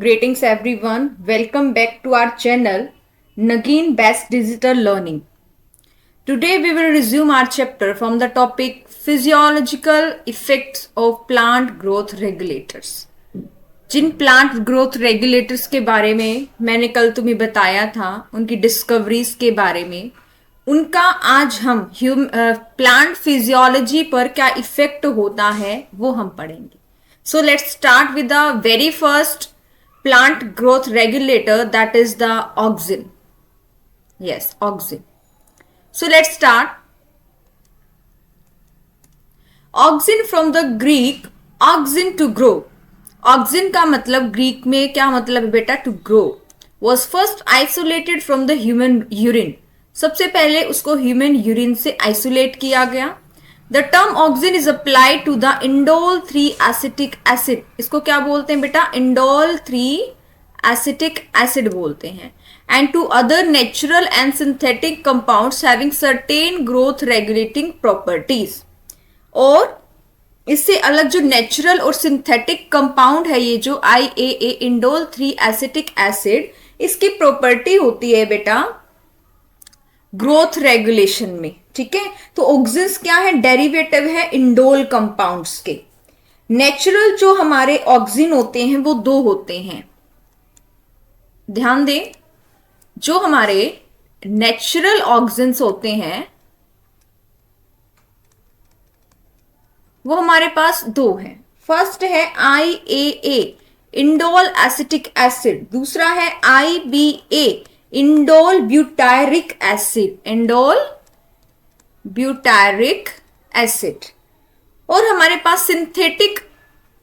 Greetings everyone. Welcome back to our channel Nagin Best Digital Learning. Today we will resume our chapter from the topic Physiological Effects of Plant Growth Regulators. जिन plant growth regulators के बारे में मैंने कल तुम्हें बताया था, उनकी डिस्कवरीज के बारे में, उनका आज हम प्लांट फिजियोलॉजी पर क्या इफेक्ट होता है वो हम पढ़ेंगे. So let's start with the very first plant growth regulator, that is the auxin. Yes, auxin. So let's start. Auxin from the Greek auxin to grow. Auxin का मतलब ग्रीक में क्या मतलब है बेटा? To grow. Was first isolated from the human urine. सबसे पहले उसको ह्यूमन यूरिन से आइसोलेट किया गया. The term auxin is applied to the indole 3 acetic acid. इसको क्या बोलते हैं बेटा? indole 3 acetic acid बोलते हैं. And to other natural and synthetic compounds having certain growth regulating properties. और इससे अलग जो नेचुरल और सिंथेटिक कंपाउंड है, ये जो IAA इंडोल 3 एसिटिक एसिड, इसकी प्रॉपर्टी होती है बेटा ग्रोथ रेगुलेशन में. ठीक है, तो ऑक्सिन्स क्या है? डेरिवेटिव है इंडोल कंपाउंड्स के. नेचुरल जो हमारे ऑक्सिन होते हैं वो दो होते हैं, ध्यान दें. जो हमारे नेचुरल ऑक्सिन्स होते हैं वो हमारे पास दो हैं. फर्स्ट है IAA इंडोल एसिटिक एसिड, दूसरा है IBA indole butyric acid. Indole butyric acid. और हमारे पास सिंथेटिक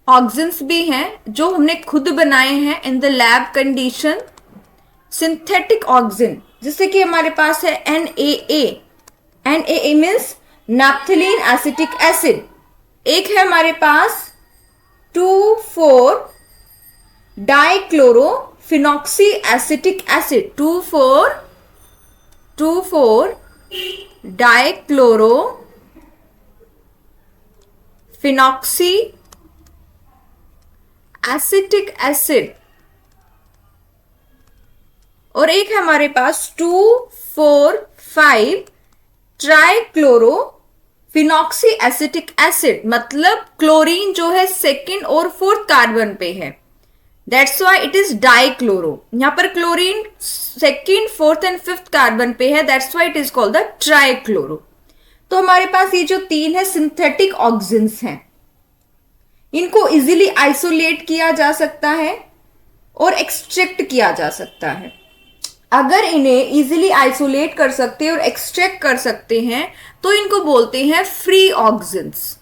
ऑक्सिन्स भी हैं जो हमने खुद बनाए हैं in the lab condition. Synthetic auxin जैसे कि हमारे पास है NAA. NAA means naphthalene acetic acid. एक है हमारे पास 2,4 dichloro phenoxy acetic acid. 2,4 dichloro phenoxy acetic acid. और एक है हमारे पास 2,4,5 ट्राइक्लोरो फिनॉक्सी एसिटिक एसिड. मतलब क्लोरीन जो है सेकेंड और फोर्थ कार्बन पे है, that's why it is dichloro. यहां पर chlorine second, fourth and fifth carbon पे है, that's why it is called the trichloro. तो हमारे पास ये जो तीन है सिंथेटिक ऑक्सिन्स हैं, इनको इजीली आइसोलेट किया जा सकता है और एक्सट्रैक्ट किया जा सकता है. अगर इन्हें इजीली आइसोलेट कर सकते हैं और एक्सट्रैक्ट कर सकते हैं तो इनको बोलते हैं फ्री ऑक्सिन्स.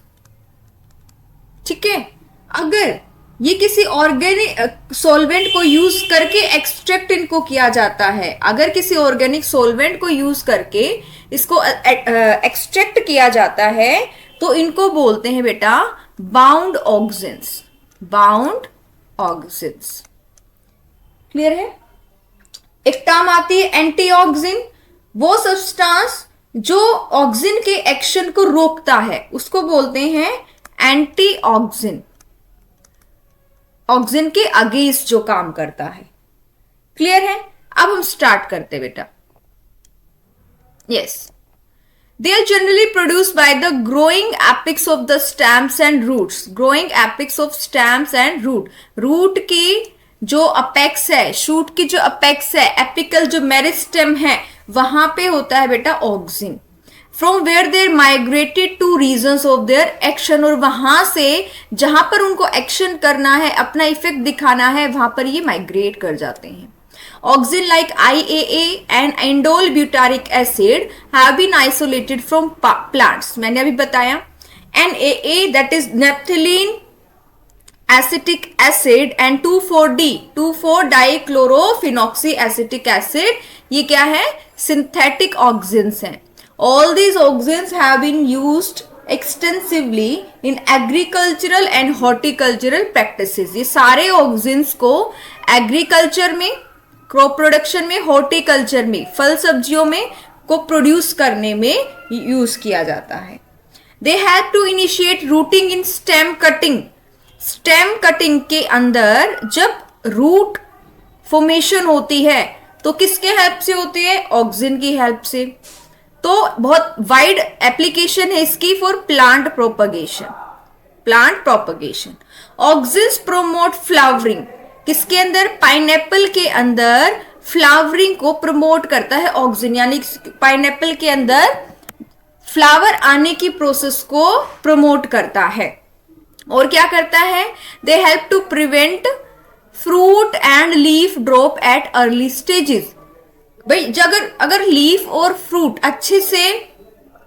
ठीक है, अगर ये किसी ऑर्गेनिक सॉल्वेंट को यूज करके एक्सट्रैक्ट इनको किया जाता है, अगर किसी ऑर्गेनिक सॉल्वेंट को यूज करके इसको एक्सट्रैक्ट किया जाता है तो इनको बोलते हैं बेटा bound auxins. Bound auxins. Clear है? एक टर्म आती है एंटीऑक्सिन. वो सब्सटेंस जो ऑक्सिन के एक्शन को रोकता है उसको बोलते हैं एंटीऑक्सिन. ऑक्सिन के अगेंस्ट जो काम करता है. क्लियर है? अब हम स्टार्ट करते बेटा. Yes, they are generally produced by the growing apex of the stems and roots. growing apex of stems and root. Root की जो अपेक्स है, शूट की जो अपेक्स है, एपिकल जो मेरिस्टेम है, वहां पे होता है बेटा auxin. From where they migrated to regions of their action. और वहां से जहां पर उनको एक्शन करना है, अपना इफेक्ट दिखाना है, वहां पर ये माइग्रेट कर जाते हैं. Auxin like IAA and indole butyric acid have been isolated from plants. मैंने अभी बताया NAA that is naphthalene acetic acid and 2,4-D 2,4 dichlorophenoxy acetic acid. ये क्या है? सिंथेटिक ऑक्सिन्स हैं. All these auxins have been used extensively in agricultural and horticultural practices. ये सारे auxins को एग्रीकल्चर में, क्रॉप प्रोडक्शन में, हॉर्टिकल्चर में, फल सब्जियों में को प्रोड्यूस करने में यूज किया जाता है. They have to initiate rooting in stem cutting. Stem cutting के अंदर जब रूट फॉर्मेशन होती है तो किसके हेल्प से होती है? ऑक्सिन की हेल्प से। तो बहुत वाइड एप्लीकेशन है इसकी for plant propagation. Plant propagation. Auxins promote flowering. किसके अंदर? पाइनएप्पल के अंदर फ्लावरिंग को प्रमोट करता है ऑक्सिन, यानी पाइनएप्पल के अंदर फ्लावर आने की प्रोसेस को प्रमोट करता है। और क्या करता है? They help to prevent fruit and leaf drop at early stages. भाई अगर लीफ और फ्रूट अच्छे से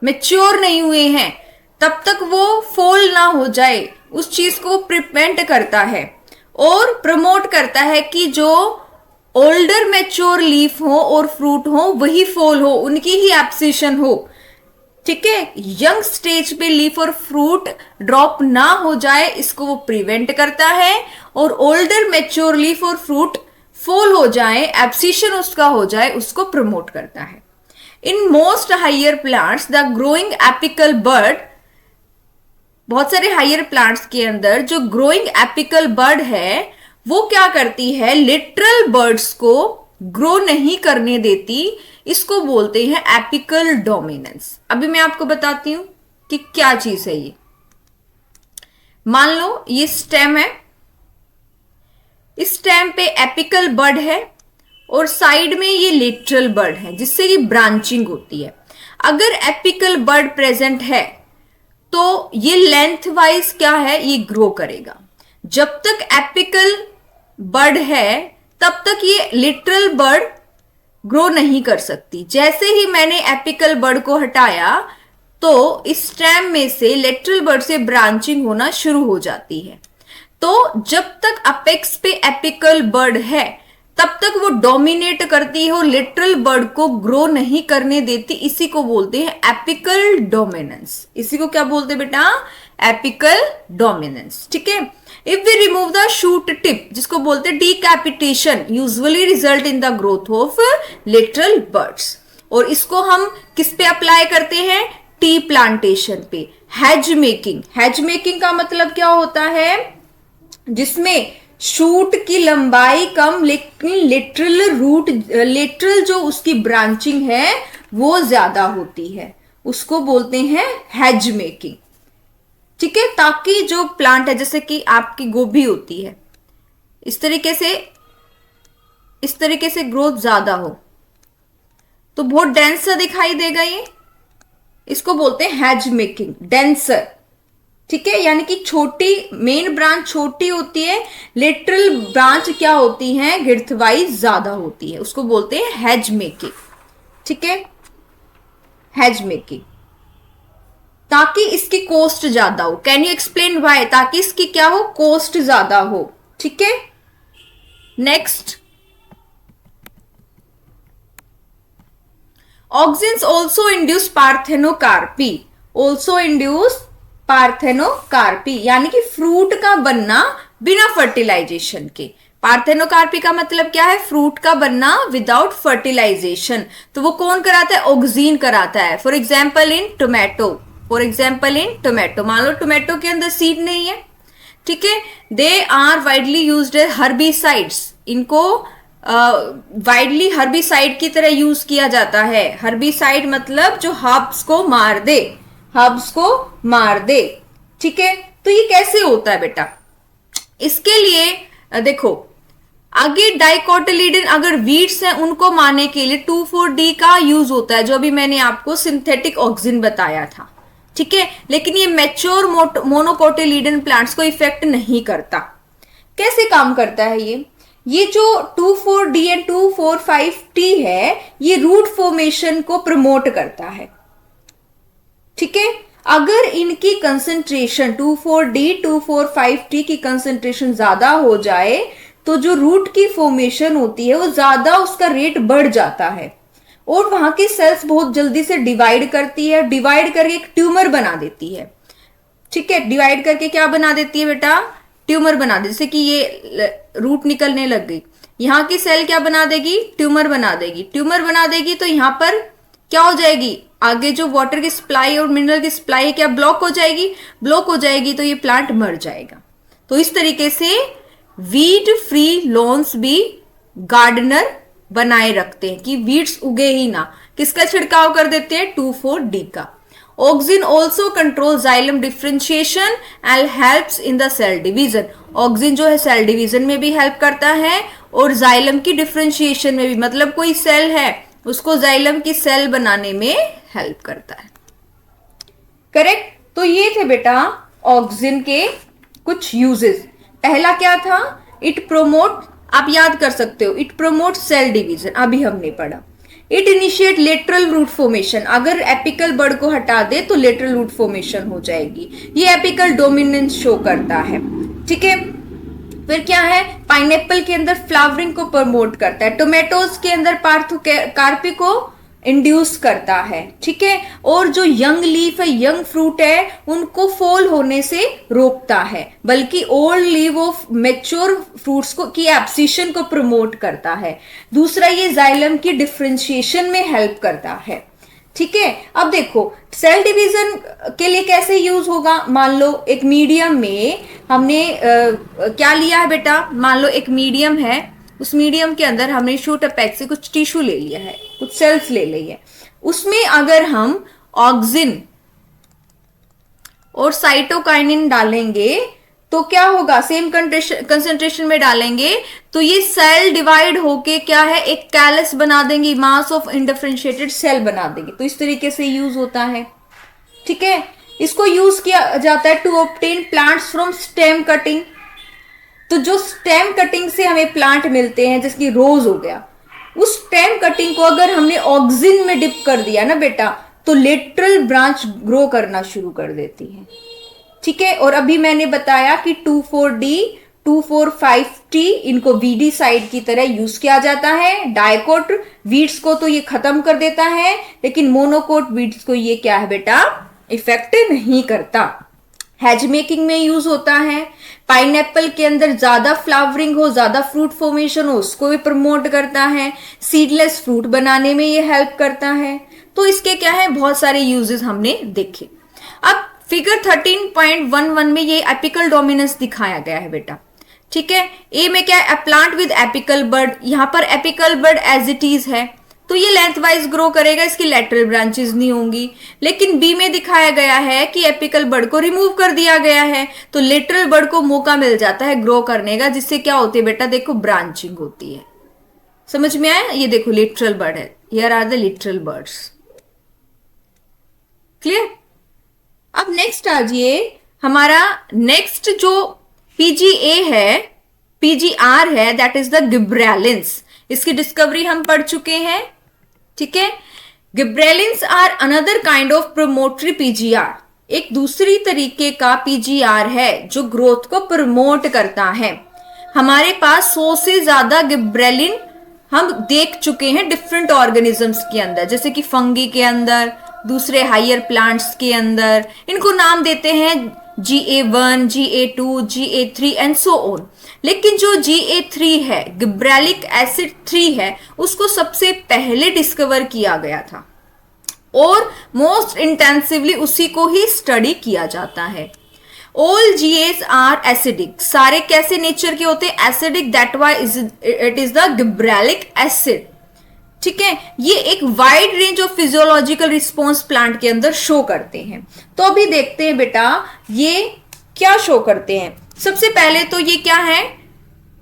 मेच्योर नहीं हुए हैं तब तक वो फॉल ना हो जाए, उस चीज को प्रिवेंट करता है और प्रमोट करता है कि जो ओल्डर मैच्योर लीफ हो और फ्रूट हो वही फॉल हो, उनकी ही एब्सिशन हो। ठीक है, यंग स्टेज पे लीफ और फ्रूट ड्रॉप ना हो जाए, इसको वो प्रिवेंट करता है। और ओल्डर मैच्योर लीफ और फ्रूट फॉल हो जाए, एब्सिशन उसका हो जाए, उसको प्रमोट करता है। In most higher plants the growing apical bud, बहुत सारे हायर प्लांट्स के अंदर जो ग्रोइंग एपिकल बर्ड है वो क्या करती है? लिटरल बर्ड्स को ग्रो नहीं करने देती, इसको बोलते हैं एपिकल डोमिनेंस। अभी मैं आपको बताती हूं कि क्या चीज है ये। मान लो ये स्टेम है, इस स्टेम पे एपिकल बर्ड है और साइड में ये लेटरल बर्ड है जिससे ये ब्रांचिंग होती है। अगर एपिकल बर्ड प्रेजेंट है तो ये लेंथ वाइज क्या है? ये ग्रो करेगा। जब तक एपिकल बर्ड है तब तक ये लिटरल बर्ड ग्रो नहीं कर सकती। जैसे ही मैंने एपिकल बर्ड को हटाया तो इस स्टेम में से लेटरल बर्ड से ब्रांचिंग होना शुरू हो जाती है। तो जब तक अपेक्स पे एपिकल बर्ड है तब तक वो डोमिनेट करती है और लिटरल बर्ड को ग्रो नहीं करने देती। इसी को बोलते हैं एपिकल डोमिनेंस। इसी को क्या बोलते हैं बेटा? Apical dominance. ठीक है। If we remove the shoot tip, जिसको बोलते हैं decapitation, usually result in the growth of lateral buds. और इसको हम किस पे अप्लाई करते हैं? टी प्लांटेशन पे। Hedge making. हेज मेकिंग का मतलब क्या होता है? जिसमें शूट की लंबाई कम लेकिन लिटरल जो उसकी ब्रांचिंग है वो ज्यादा होती है, उसको बोलते हैं हेज मेकिंग। ठीक है, ताकि जो प्लांट है, जैसे कि आपकी गोभी होती है, इस तरीके से ग्रोथ ज्यादा हो तो बहुत डेंस सा दिखाई देगा ये, इसको बोलते हैं हेज मेकिंग, डेंसर। ठीक है, यानी कि छोटी मेन ब्रांच छोटी होती है, लेटरल ब्रांच क्या होती है? गिर्थ वाइज ज्यादा होती है, उसको बोलते हैं हेज मेकिंग। ठीक है, हेज मेकिंग, ताकि इसकी कॉस्ट ज्यादा हो। Can you explain why? ताकि इसकी क्या हो? कॉस्ट ज्यादा हो। ठीक है, next, auxins also induce parthenocarpy. Also induce parthenocarpy, यानी कि फ्रूट का बनना बिना फर्टिलाइजेशन के। पार्थेनोकार्पी का मतलब क्या है? फ्रूट का बनना विदाउट फर्टिलाइजेशन। तो वो कौन कराता है? ऑक्सिन कराता है। फॉर एग्जाम्पल इन टोमेटो, मान लो टोमेटो के अंदर सीड नहीं है। ठीक है, they are widely used as herbicides. इनको वाइडली हर्बिसाइड की तरह यूज किया जाता है। हर्बिसाइड मतलब जो हर्ब्स को मार दे। ठीक है, तो ये कैसे होता है बेटा? इसके लिए देखो, आगे डाइकोटिलीडन अगर वीड्स हैं उनको मारने के लिए 2,4-D का यूज होता है, जो अभी मैंने आपको सिंथेटिक ऑक्सिन बताया था। ठीक है, लेकिन ये मैच्योर मोनोकोटिलीडन प्लांट्स को इफेक्ट नहीं करता। कैसे काम करता है ये जो 2,4-D एंड 2,4,5-T है, ये रूट फॉर्मेशन को प्रमोट करता है। ठीक है, अगर इनकी कंसंट्रेशन 2,4-D 2,4,5-T की कंसंट्रेशन ज्यादा हो जाए तो जो रूट की फॉर्मेशन होती है वो ज्यादा, उसका रेट बढ़ जाता है और वहां की सेल्स बहुत जल्दी से डिवाइड करती है, डिवाइड करके एक ट्यूमर बना देती है। ठीक है, डिवाइड करके क्या बना देती है बेटा? ट्यूमर बना दे। जैसे कि ये रूट निकलने लग गई, यहाँ की सेल क्या बना देगी? ट्यूमर बना देगी। ट्यूमर बना देगी तो यहाँ पर क्या हो जाएगी? आगे जो वाटर की सप्लाई और मिनरल की सप्लाई क्या ब्लॉक हो जाएगी? ब्लॉक हो जाएगी तो ये प्लांट मर जाएगा। तो इस तरीके से वीड फ्री लॉन्स भी गार्डनर बनाए रखते हैं कि वीड्स उगे ही ना। किसका छिड़काव कर देते हैं? 2,4-D का। Auxin also control xylem differentiation and helps in the cell division. Auxin जो है सेल डिवीजन में भी हेल्प करता है और जाइलम की डिफ्रेंशिएशन में भी, मतलब कोई सेल है उसको जाइलम की सेल बनाने में हेल्प करता है। करेक्ट। तो ये थे बेटा ऑक्सिन के कुछ यूजेस। पहला क्या था? इट प्रोमोट, आप याद कर सकते हो, इट प्रोमोट सेल डिवीजन, अभी हमने पढ़ा। It initiate lateral root formation, अगर एपिकल बर्ड को हटा दे तो लेटरल रूट फॉर्मेशन हो जाएगी। ये एपिकल डोमिनेंस शो करता है। ठीक है। फिर क्या है? पाइनएप्पल के अंदर फ्लावरिंग को प्रमोट करता है। टोमेटोज के अंदर पार्थोकार्पी को इंड्यूस करता है। ठीक है। और जो यंग लीफ है, यंग फ्रूट है, उनको फॉल होने से रोकता है, बल्कि old leave of mature fruits को की एब्सिशन को प्रमोट करता है। दूसरा, ये जाइलम की डिफरेंशिएशन में हेल्प करता है। ठीक है। अब देखो सेल डिवीजन के लिए कैसे यूज होगा। मान लो एक मीडियम में हमने क्या लिया है बेटा? मान लो एक मीडियम है, उस मीडियम के अंदर हमने शूट अपेक्स से कुछ टिश्यू ले लिया है, कुछ सेल्स ले ली है। उसमें अगर हम ऑक्सिन और साइटोकाइनिन डालेंगे तो क्या होगा? सेम कंसेंट्रेशन में डालेंगे तो ये सेल डिवाइड होके क्या है? एक कैलस बना देंगी, मास ऑफ इंडिफरेंशिएटेड सेल बना देंगे। तो इस तरीके से यूज होता है। ठीक है। इसको यूज किया जाता है to obtain plants from stem cutting. तो जो स्टेम कटिंग से हमें प्लांट मिलते हैं, जैसे कि रोज हो गया, उस स्टेम कटिंग को अगर हमने ऑक्सिन में डिप कर दिया ना बेटा, तो लेटरल ब्रांच ग्रो करना शुरू कर देती है। ठीक है। और अभी मैंने बताया कि 2,4-D 2,4,5-T इनको वीडी साइड की तरह यूज किया जाता है। डायकोट वीड्स को तो ये खत्म कर देता है, लेकिन मोनोकोट वीड्स को ये क्या है बेटा? इफेक्ट नहीं करता। हैज मेकिंग में यूज होता है। पाइनएप्पल के अंदर ज्यादा फ्लावरिंग हो, ज्यादा फ्रूट फॉर्मेशन हो, उसको भी प्रमोट करता है। सीडलेस फ्रूट बनाने में ये हेल्प करता है। तो इसके क्या है? बहुत सारे यूजेस हमने देखे। अब फिगर 13.11 में ये एपिकल डोमिनेंस दिखाया गया है बेटा। ठीक है। ए में क्या है? A plant with apical bud. यहां पर apical bud as it is है, तो ये लेंथ वाइज ग्रो करेगा, इसकी लेटरल ब्रांचेस नहीं होंगी। लेकिन बी में दिखाया गया है कि एपिकल बर्ड को रिमूव कर दिया गया है, तो लेटरल बर्ड को मौका मिल जाता है ग्रो करने का, जिससे क्या होती है बेटा? देखो ब्रांचिंग होती है। समझ में आया? ये देखो लिटरल बर्ड है, here are the lateral buds. Clear? अब नेक्स्ट आ जाइए, हमारा नेक्स्ट जो पीजीए है, पीजीआर है, दैट इज द गिब्रेलिंस। इसकी डिस्कवरी हम पढ़ चुके हैं। ठीक है। Gibberellins are another kind of promotory PGR, एक दूसरी तरीके का पीजीआर है जो ग्रोथ को प्रमोट करता है। हमारे पास 100 से ज्यादा गिब्रेलिन हम देख चुके हैं डिफरेंट ऑर्गेनिजम्स के अंदर, जैसे कि फंगी के अंदर, दूसरे हायर प्लांट्स के अंदर। इनको नाम देते हैं GA1, GA2, GA3 and so on. लेकिन जो GA3 है, गिब्रेलिक एसिड 3 है, उसको सबसे पहले डिस्कवर किया गया था और मोस्ट इंटेंसिवली उसी को ही स्टडी किया जाता है। ऑल GAs आर एसिडिक, सारे कैसे नेचर के होते हैं? Acidic, that why it is the gibberellic acid. ठीक है। ये एक wide range of physiological response plant के अंदर शो करते हैं। तो अभी देखते हैं बेटा ये क्या शो करते हैं। सबसे पहले तो ये क्या है?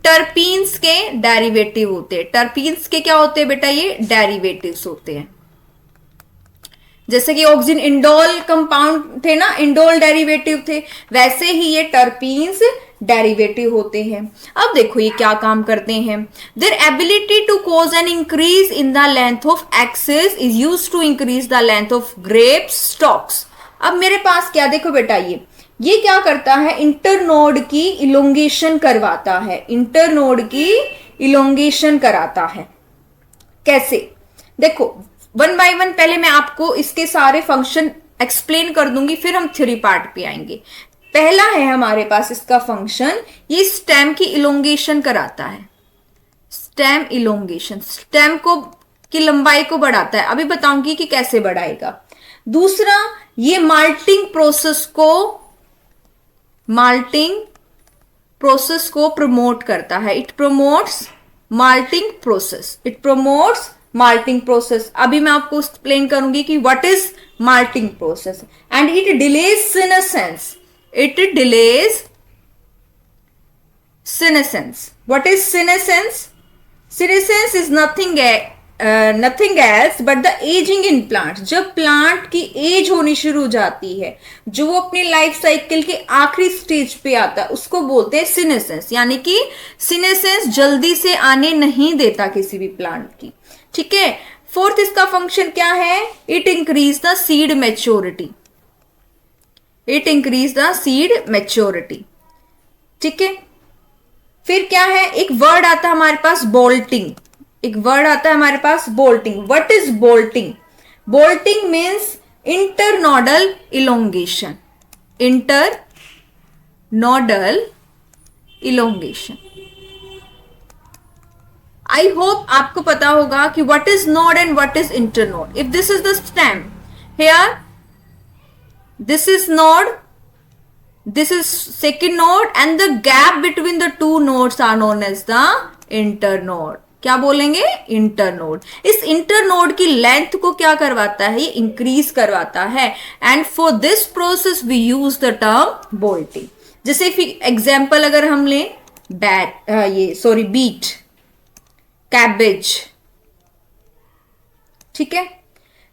टर्पीन्स के डेरिवेटिव होते हैं। टर्पीन्स के क्या होते हैं बेटा? ये डेरिवेटिव्स होते हैं। जैसे कि ऑक्सिन इंडोल कंपाउंड थे ना, इंडोल डेरिवेटिव थे, वैसे ही ये टर्पीन्स डेरिवेटिव होते हैं। अब देखो ये क्या काम करते हैं। Their ability to cause an increase in the length of axis is used to increase the length of grape stalks. अब मेरे पास क्या, देखो बेटा ये क्या करता है? इंटरनोड की इलोंगेशन करवाता है। इंटरनोड की इलोंगेशन कराता है। कैसे? देखो वन बाय वन पहले मैं आपको इसके सारे फंक्शन एक्सप्लेन कर दूंगी, फिर हम थ्योरी पार्ट पे आएंगे। पहला है हमारे पास इसका फंक्शन, ये स्टेम की इलोंगेशन कराता है। स्टेम इलोंगेशन, स्टेम को की लंबाई को बढ़ाता है। अभी बताऊंगी कि कैसे बढ़ाएगा। दूसरा, ये माल्टिंग प्रोसेस को प्रमोट करता है. It promotes malting process. It promotes malting process. अभी मैं आपको एक्सप्लेन करूंगी कि what is malting process. And it delays senescence. It delays senescence. What is senescence? Senescence is nothing else but the ageing in plant. जब plant की age होनी शुरू हो जाती है, जो वो अपनी लाइफ साइकिल के आखिरी स्टेज पे आता है, उसको बोलते हैं सीनेसेंस. यानी कि सीनेसेंस जल्दी से आने नहीं देता किसी भी प्लांट की. ठीक है. फोर्थ इसका फंक्शन क्या है? It increase the seed maturity. It increase the seed maturity. ठीक है. फिर क्या है? एक वर्ड आता है हमारे पास बोल्टिंग. एक वर्ड आता है हमारे पास bolting. What is bolting? Bolting means internodal elongation. Internodal elongation. I hope आपको पता होगा कि what is node and what is internode. If this is the stem, here this is node, this is second node and the gap between the two nodes are known as the internode. क्या बोलेंगे? Internode. इस internode की length को क्या करवाता है? ये increase करवाता है. And for this process we use the term bolting. जैसे एग्जाम्पल अगर हम लें बीट, कैबेज. ठीक है.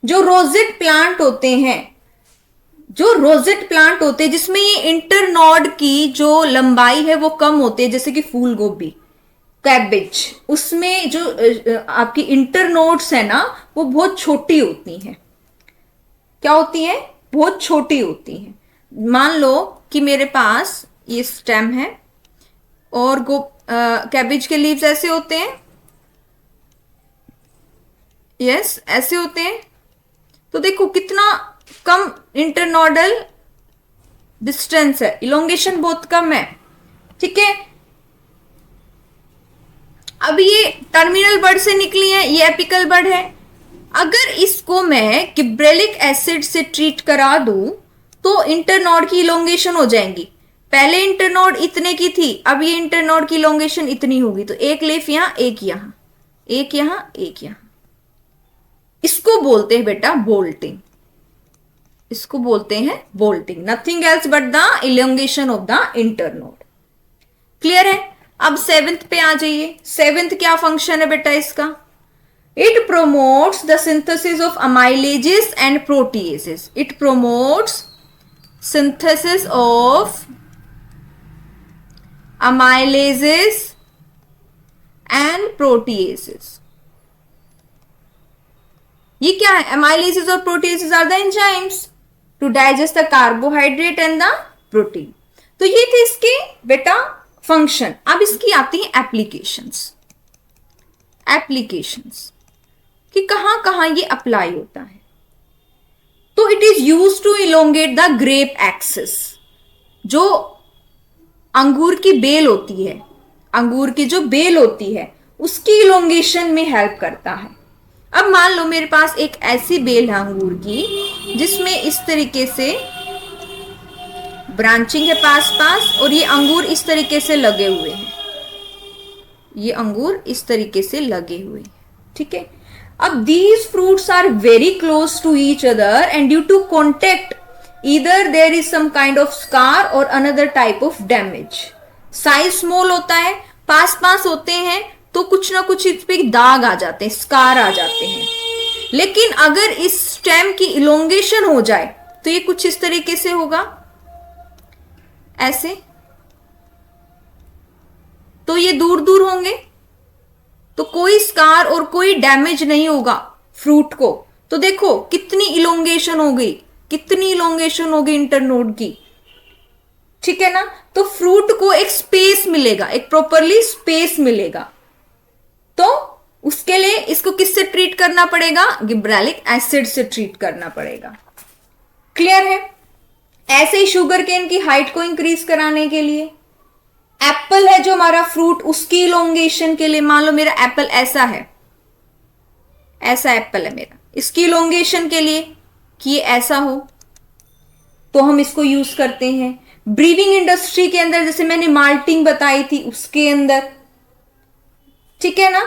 जो रोजेट प्लांट होते हैं, जिसमें ये इंटरनोड की जो लंबाई है वो कम होती है, जैसे कि फूल गोभी, कैबेज, उसमें जो आपकी इंटरनोड्स है ना, वो बहुत छोटी होती हैं. क्या होती है? बहुत छोटी होती हैं. मान लो कि मेरे पास ये स्टेम है और कैबेज के लीव्स ऐसे होते हैं. यस, ऐसे होते हैं. तो देखो कितना कम इंटरनोडल डिस्टेंस है, इलोंगेशन बहुत कम है. ठीक है. अब ये टर्मिनल बड से निकली है, ये एपिकल बड है. अगर इसको मैं गिब्रेलिक एसिड से ट्रीट करा दूं तो इंटरनोड की इलोंगेशन हो जाएंगी. पहले इंटरनोड इतने की थी, अब ये इंटरनोड की इलोंगेशन इतनी होगी. तो एक लीफ यहां, एक यहां, एक यहां, एक यहां. इसको बोलते हैं बेटा बोल्टिंग. इसको बोलते हैं bolting. Nothing else but the elongation of the internode. Clear है. अब सेवेंथ पे आ जाइए. सेवेंथ क्या फंक्शन है बेटा इसका? It promotes the synthesis of amylases and proteases. It promotes synthesis of amylases and proteases. ये क्या है? अमाइलेजेस और proteases are the enzymes to digest the carbohydrate and the protein. तो ये थे इसके बेटा फंक्शन. अब इसकी आती है एप्लीकेशंस. एप्लीकेशंस कि कहां कहां ये अप्लाई होता है. तो it is use to elongate the grape axis. जो अंगूर की बेल होती है, अंगूर की जो बेल होती है, उसकी इलोंगेशन में हेल्प करता है. अब मान लो मेरे पास एक ऐसी बेल है अंगूर की जिसमें इस तरीके से ब्रांचिंग है पास और ये अंगूर इस तरीके से लगे हुए हैं. ये अंगूर इस तरीके से लगे हुए हैं. ठीक है. अब these fruits are very close to each other and due to contact either there is some kind of scar or another type of damage. Size small होता है, पास होते हैं तो कुछ ना कुछ इस पे दाग आ जाते हैं, स्कार आ जाते हैं. लेकिन अगर इस स्टेम की इलोंगेशन हो जाए तो ये कुछ इस तरीके से होगा, ऐसे. तो ये दूर दूर होंगे तो कोई स्कार और कोई डैमेज नहीं होगा फ्रूट को. तो देखो कितनी इलोंगेशन हो गई, कितनी इलोंगेशन होगी इंटरनोड की. ठीक है ना. तो फ्रूट को एक स्पेस मिलेगा, एक प्रॉपरली स्पेस मिलेगा. तो उसके लिए इसको किससे ट्रीट करना पड़ेगा? गिब्रेलिक एसिड से ट्रीट करना पड़ेगा. क्लियर है. ऐसे ही शुगर केन की हाइट को इंक्रीज कराने के लिए, एप्पल है जो हमारा फ्रूट, उसकी इलोंगेशन के लिए, मान लो मेरा एप्पल ऐसा है, ऐसा एप्पल है मेरा, इसकी इलोंगेशन के लिए कि ये ऐसा हो तो हम इसको यूज करते हैं. ब्रीविंग इंडस्ट्री के अंदर जैसे मैंने माल्टिंग बताई थी उसके अंदर, ठीक है ना।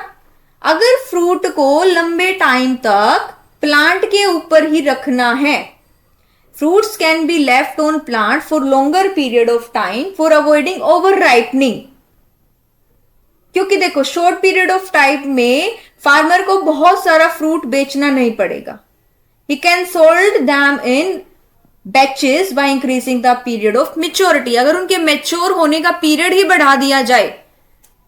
अगर फ्रूट को लंबे टाइम तक प्लांट के ऊपर ही रखना है, fruits can be left on plant for longer period of time for avoiding over ripening. क्योंकि देखो शॉर्ट पीरियड ऑफ टाइम में फार्मर को बहुत सारा फ्रूट बेचना नहीं पड़ेगा, he can sold them in batches by increasing the period of maturity. अगर उनके मेच्योर होने का पीरियड ही बढ़ा दिया जाए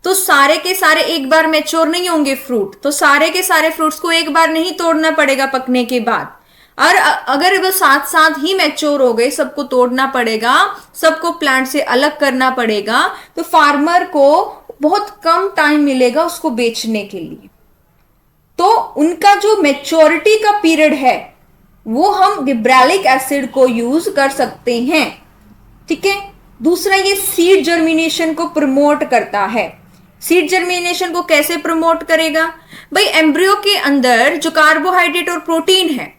तो सारे के सारे एक बार मेच्योर नहीं होंगे फ्रूट, तो सारे के सारे फ्रूट्स को एक बार नहीं तोड़ना पड़ेगा पकने के बाद। और अगर वो साथ साथ ही मैच्योर हो गए, सबको तोड़ना पड़ेगा, सबको प्लांट से अलग करना पड़ेगा, तो फार्मर को बहुत कम टाइम मिलेगा उसको बेचने के लिए। तो उनका जो मैच्योरिटी का पीरियड है वो हम गिब्रेलिक एसिड को यूज कर सकते हैं, ठीक है। दूसरा, ये सीड जर्मिनेशन को प्रमोट करता है। सीड जर्मिनेशन को कैसे प्रमोट करेगा भाई, एम्ब्रियो के अंदर जो कार्बोहाइड्रेट और प्रोटीन है,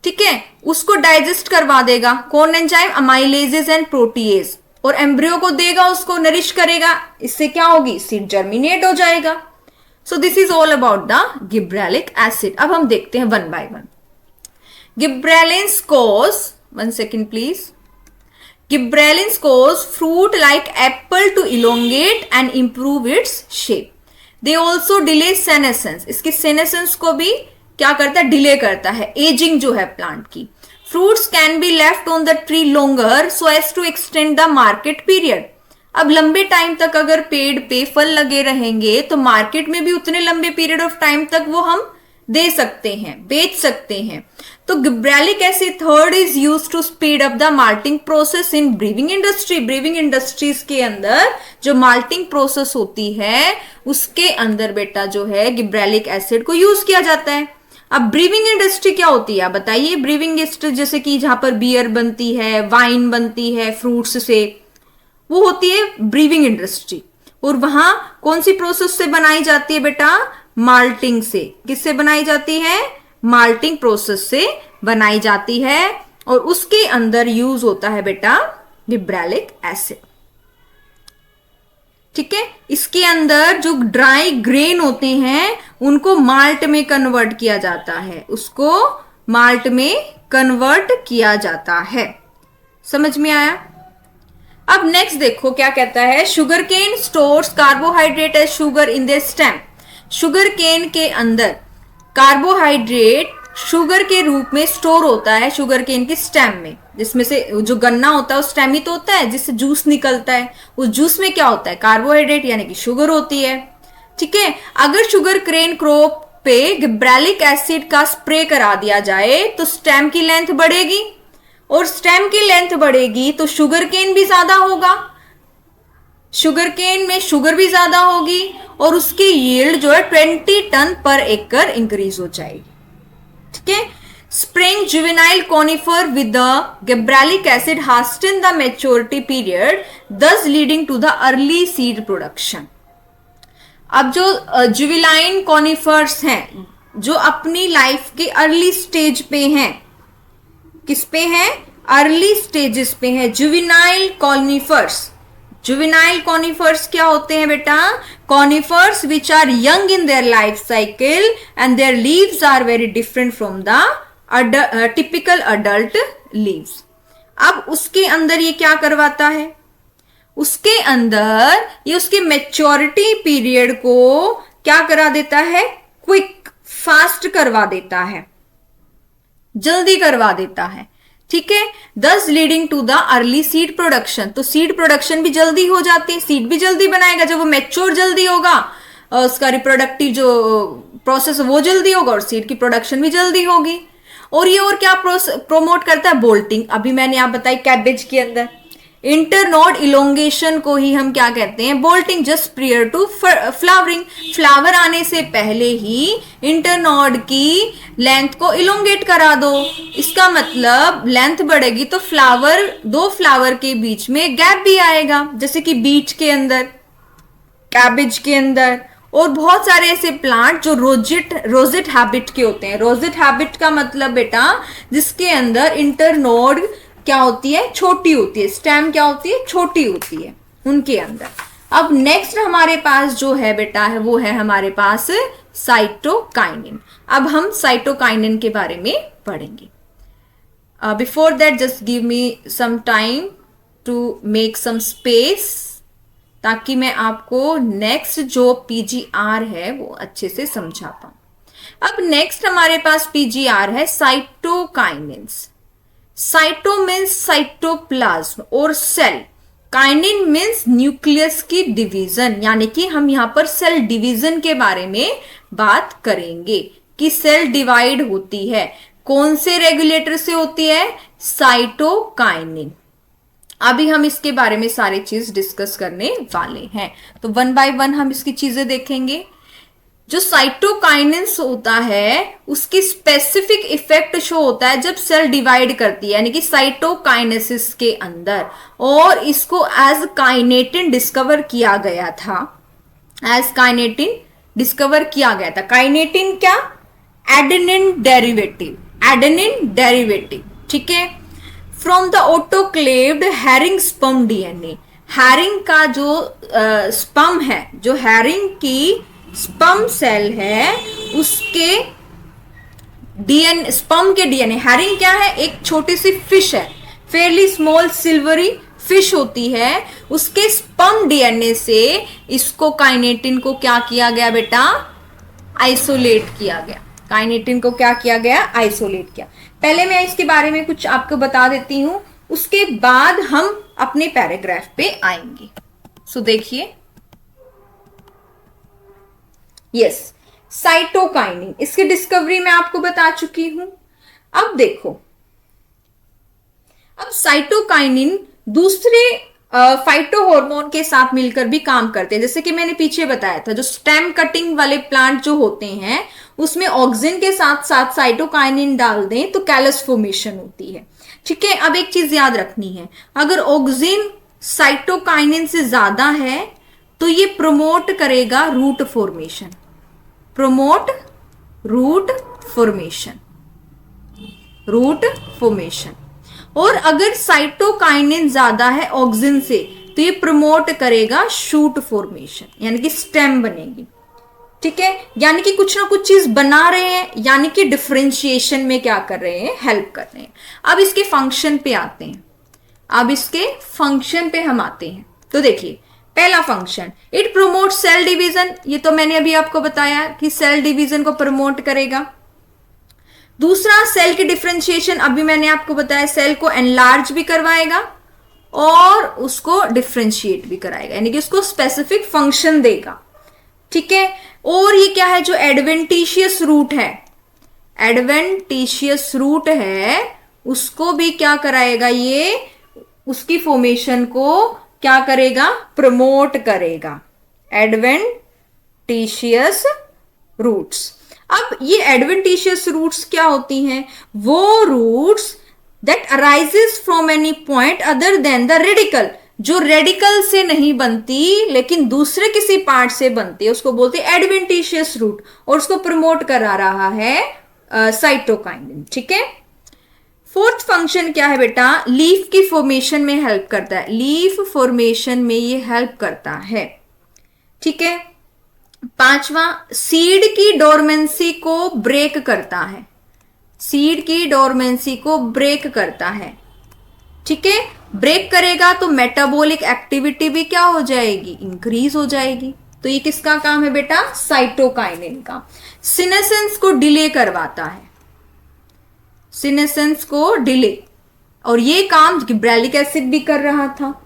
ठीक है, उसको डाइजेस्ट करवा देगा कौन एंजाइम, अमाइलेजेस एंड प्रोटीएज, और एम्ब्रियो को देगा, उसको नरिश करेगा, इससे क्या होगी, सीड जर्मिनेट हो जाएगा। So this is all about the gibberellic acid. अब हम देखते हैं one by one. Gibberellins cause, 1 second please. Gibberellins cause fruit like apple to elongate and improve its shape. They also delay senescence. इसकी senescence को भी क्या करता है, डिले करता है, एजिंग जो है प्लांट की। Fruits can be left on the tree longer so as to extend the market period. अब लंबे टाइम तक अगर पेड़ पे फल लगे रहेंगे तो मार्केट में भी उतने लंबे पीरियड ऑफ टाइम तक वो हम दे सकते हैं, बेच सकते हैं। तो gibberellic acid third is use to speed up the malting process in brewing industry. Brewing industries के अंदर जो माल्टिंग प्रोसेस होती है उसके अंदर बेटा जो है गिब्रेलिक एसिड को यूज किया जाता है। अब ब्रीविंग इंडस्ट्री क्या होती है बताइए। ब्रीविंग इंडस्ट्री जैसे कि जहां पर बियर बनती है, वाइन बनती है फ्रूट्स से, वो होती है ब्रीविंग इंडस्ट्री। और वहां कौन सी प्रोसेस से बनाई जाती है बेटा, माल्टिंग से। किससे बनाई जाती है, माल्टिंग प्रोसेस से बनाई जाती है, और उसके अंदर यूज होता है बेटा गिब्रेलिक एसिड, ठीक है। इसके अंदर जो ड्राई ग्रेन होते हैं उनको माल्ट में कन्वर्ट किया जाता है, उसको माल्ट में कन्वर्ट किया जाता है। समझ में आया। अब नेक्स्ट देखो क्या कहता है, sugar cane stores carbohydrate as sugar in the stem. Sugar cane के अंदर कार्बोहाइड्रेट शुगर के रूप में स्टोर होता है शुगर केन के स्टेम में, जिसमें से जो गन्ना होता है वो स्टेम ही तो होता है जिससे जूस निकलता है। उस जूस में क्या होता है, कार्बोहाइड्रेट यानी कि शुगर होती है, ठीक है। अगर शुगर केन क्रॉप पे गिब्रेलिक एसिड का स्प्रे करा दिया जाए तो स्टेम की लेंथ बढ़ेगी, और स्टेम की लेंथ बढ़ेगी तो शुगर केन भी ज्यादा होगा, शुगर केन में शुगर भी ज्यादा होगी, और उसकी यील्ड जो है 20 टन पर एकड़ इंक्रीज हो जाएगी, ठीक है। Spraying juvenile conifer with the gibberellic acid hasten the maturity period, thus leading to the early seed production. अब जो जुवेनाइल कॉनिफर्स हैं जो अपनी लाइफ के अर्ली स्टेज पे हैं, किस पे हैं, अर्ली स्टेजेस पे हैं, जुवेनाइल कॉनिफर्स। जुवेनाइल कॉनिफर्स क्या होते हैं बेटा, conifers which are young in their life cycle and their leaves are very different from the typical adult leaves. अब उसके अंदर ये क्या करवाता है, उसके अंदर ये उसके मैच्योरिटी पीरियड को क्या करा देता है, क्विक फास्ट करवा देता है, जल्दी करवा देता है, ठीक है। Thus leading to the early seed production, तो सीड प्रोडक्शन भी जल्दी हो जाती है, सीड भी जल्दी बनाएगा, जब वो मैच्योर जल्दी होगा उसका रिप्रोडक्टिव जो प्रोसेस वो जल्दी होगा और सीड की प्रोडक्शन भी जल्दी होगी। और ये और क्या प्रोमोट करता है, बोल्टिंग। अभी मैंने आप बताई कैबेज के अंदर इंटरनोड इलोंगेशन को ही हम क्या कहते हैं, bolting. Just prior to flowering, flower आने से पहले ही इंटरनोड की लेंथ को इलोंगेट करा दो। इसका मतलब लेंथ बढ़ेगी तो फ्लावर, दो फ्लावर के बीच में गैप भी आएगा, जैसे कि बीट के अंदर, कैबेज के अंदर, और बहुत सारे ऐसे प्लांट जो रोजेट हैबिट के होते हैं। रोजेट हैबिट का मतलब बेटा जिसके अंदर इंटरनोड क्या होती है, छोटी होती है, स्टेम क्या होती है, छोटी होती है उनके अंदर। अब नेक्स्ट हमारे पास जो है बेटा है वो है हमारे पास साइटोकाइनिन। अब हम साइटोकाइनिन के बारे में पढ़ेंगे। Before that just give me some time to make some space, ताकि मैं आपको नेक्स्ट जो पीजीआर है वो अच्छे से समझा पाऊं। अब नेक्स्ट हमारे पास पीजीआर है साइटोकाइनिन्स। साइटो मीन्स साइटोप्लाज्म और सेल, काइनिन मीन्स न्यूक्लियस की डिवीजन, यानी कि हम यहां पर सेल डिवीजन के बारे में बात करेंगे कि सेल डिवाइड होती है, कौन से रेगुलेटर से होती है, साइटोकाइनिन। अभी हम इसके बारे में सारी चीज डिस्कस करने वाले हैं, तो वन बाय वन हम इसकी चीजें देखेंगे। जो साइटोकाइनिन्स होता है उसकी स्पेसिफिक इफेक्ट शो होता है जब सेल डिवाइड करती है, यानी कि साइटोकाइनेसिस के अंदर, और इसको एज काइनेटिन डिस्कवर किया गया था, एज काइनेटिन डिस्कवर किया गया था। काइनेटिन क्या, एडेनिन डेरिवेटिव, एडेनिन डेरिवेटिव, ठीक है, from the autoclaved herring sperm DNA. Herring का जो स्पर्म है, जो हैरिंग की स्पर्म सेल है उसके डीएनए, स्पर्म के डीएनए, हैरिंग क्या है, एक छोटी सी फिश है, फेयरली स्मॉल सिल्वरी फिश होती है, उसके स्पर्म डीएनए से इसको काइनेटिन को क्या किया गया बेटा, आइसोलेट किया गया। काइनेटिन को क्या किया गया, आइसोलेट किया। पहले मैं इसके बारे में कुछ आपको बता देती हूं, उसके बाद हम अपने पैराग्राफ पे आएंगे। सो देखिए, यस, साइटोकाइनिन, इसकी डिस्कवरी मैं आपको बता चुकी हूं। अब देखो, अब साइटोकाइनिन दूसरे फाइटो हार्मोन के साथ मिलकर भी काम करते हैं। जैसे कि मैंने पीछे बताया था, जो स्टेम कटिंग वाले प्लांट जो होते हैं उसमें ऑक्सिन के साथ साथ साइटोकाइनिन डाल दें तो कैलस फॉर्मेशन होती है, ठीक है। अब एक चीज याद रखनी है, अगर ऑक्सिन साइटोकाइनिन से ज्यादा है तो ये प्रमोट करेगा root formation, promote root formation, root formation. और अगर साइटोकाइनिन ज्यादा है ऑक्सिन से तो ये प्रमोट करेगा शूट फॉर्मेशन, यानी कि स्टेम बनेगी, ठीक है। यानी कि कुछ ना कुछ चीज बना रहे हैं, यानी कि डिफरेंशिएशन में क्या कर रहे हैं, हेल्प कर रहे हैं। अब इसके फंक्शन पे आते हैं, अब इसके फंक्शन पे हम आते हैं। तो देखिए, पहला function, it promote cell division, ये तो मैंने अभी आपको बताया कि सेल डिवीजन को प्रमोट करेगा। दूसरा, सेल की डिफरेंशिएशन, अभी मैंने आपको बताया, सेल को एनलार्ज भी करवाएगा और उसको डिफरेंशिएट भी कराएगा, यानी कि उसको स्पेसिफिक फंक्शन देगा, ठीक है। और ये क्या है, जो एडवेंटिशियस रूट है, एडवेंटिशियस रूट है, उसको भी क्या कराएगा, ये उसकी फॉर्मेशन को क्या करेगा, प्रमोट करेगा, एडवेंटिशियस रूट्स। अब ये एडवेंटिशियस रूट्स क्या होती हैं, वो roots that arises from any point other than the radicle, जो रेडिकल से नहीं बनती लेकिन दूसरे किसी पार्ट से बनती है, उसको बोलते हैं एडवेंटिशियस रूट, और उसको प्रमोट करा रहा है साइटोकाइनिन, ठीक है। फोर्थ फंक्शन क्या है बेटा, लीफ की फॉर्मेशन में हेल्प करता है, लीफ फॉर्मेशन में ये हेल्प करता है, ठीक है। पांचवा, सीड की डोरमेंसी को ब्रेक करता है, सीड की डोरमेंसी को ब्रेक करता है, ठीक है। ब्रेक करेगा तो मेटाबॉलिक एक्टिविटी भी क्या हो जाएगी, इंक्रीज हो जाएगी। तो ये किसका काम है बेटा, साइटोकाइनिन का। सीनेसेंस को डिले करवाता है, सीनेसेंस को डिले, और ये काम गिबरेलिक एसिड भी कर रहा था,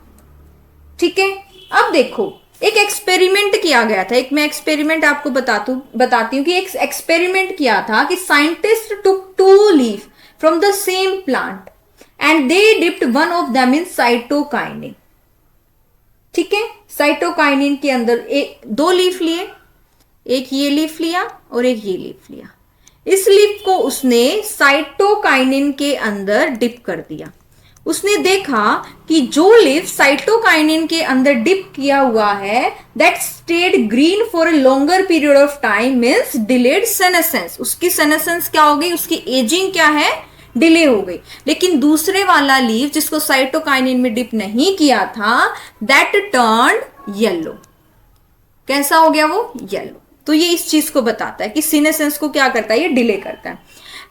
ठीक है। अब देखो, एक एक्सपेरिमेंट किया गया था, एक मैं एक्सपेरिमेंट आपको बताती हूँ कि एक एक्सपेरिमेंट किया था कि scientist took 2 leaf from the same plant and they dipped one of them in cytokinin, ठीक है। साइटोकाइनिन के अंदर 2 लीफ लिए, एक ये लीफ लिया और एक ये लीफ लिया। इस लीफ को उसने साइटोकाइनिन के अंदर डिप कर दिया। उसने देखा कि जो लीफ साइटोकाइनिन के अंदर डिप किया हुआ है that stayed green for a longer period of time means delayed senescence. उसकी सेनेसेंस क्या हो गई, उसकी एजिंग क्या है, डिले हो गई। लेकिन दूसरे वाला लीफ जिसको साइटोकाइनिन में डिप नहीं किया था, दैट टर्न्ड येलो। कैसा हो गया वो? येलो। तो ये इस चीज को बताता है कि सीनेसेंस को क्या करता है, ये डिले करता है।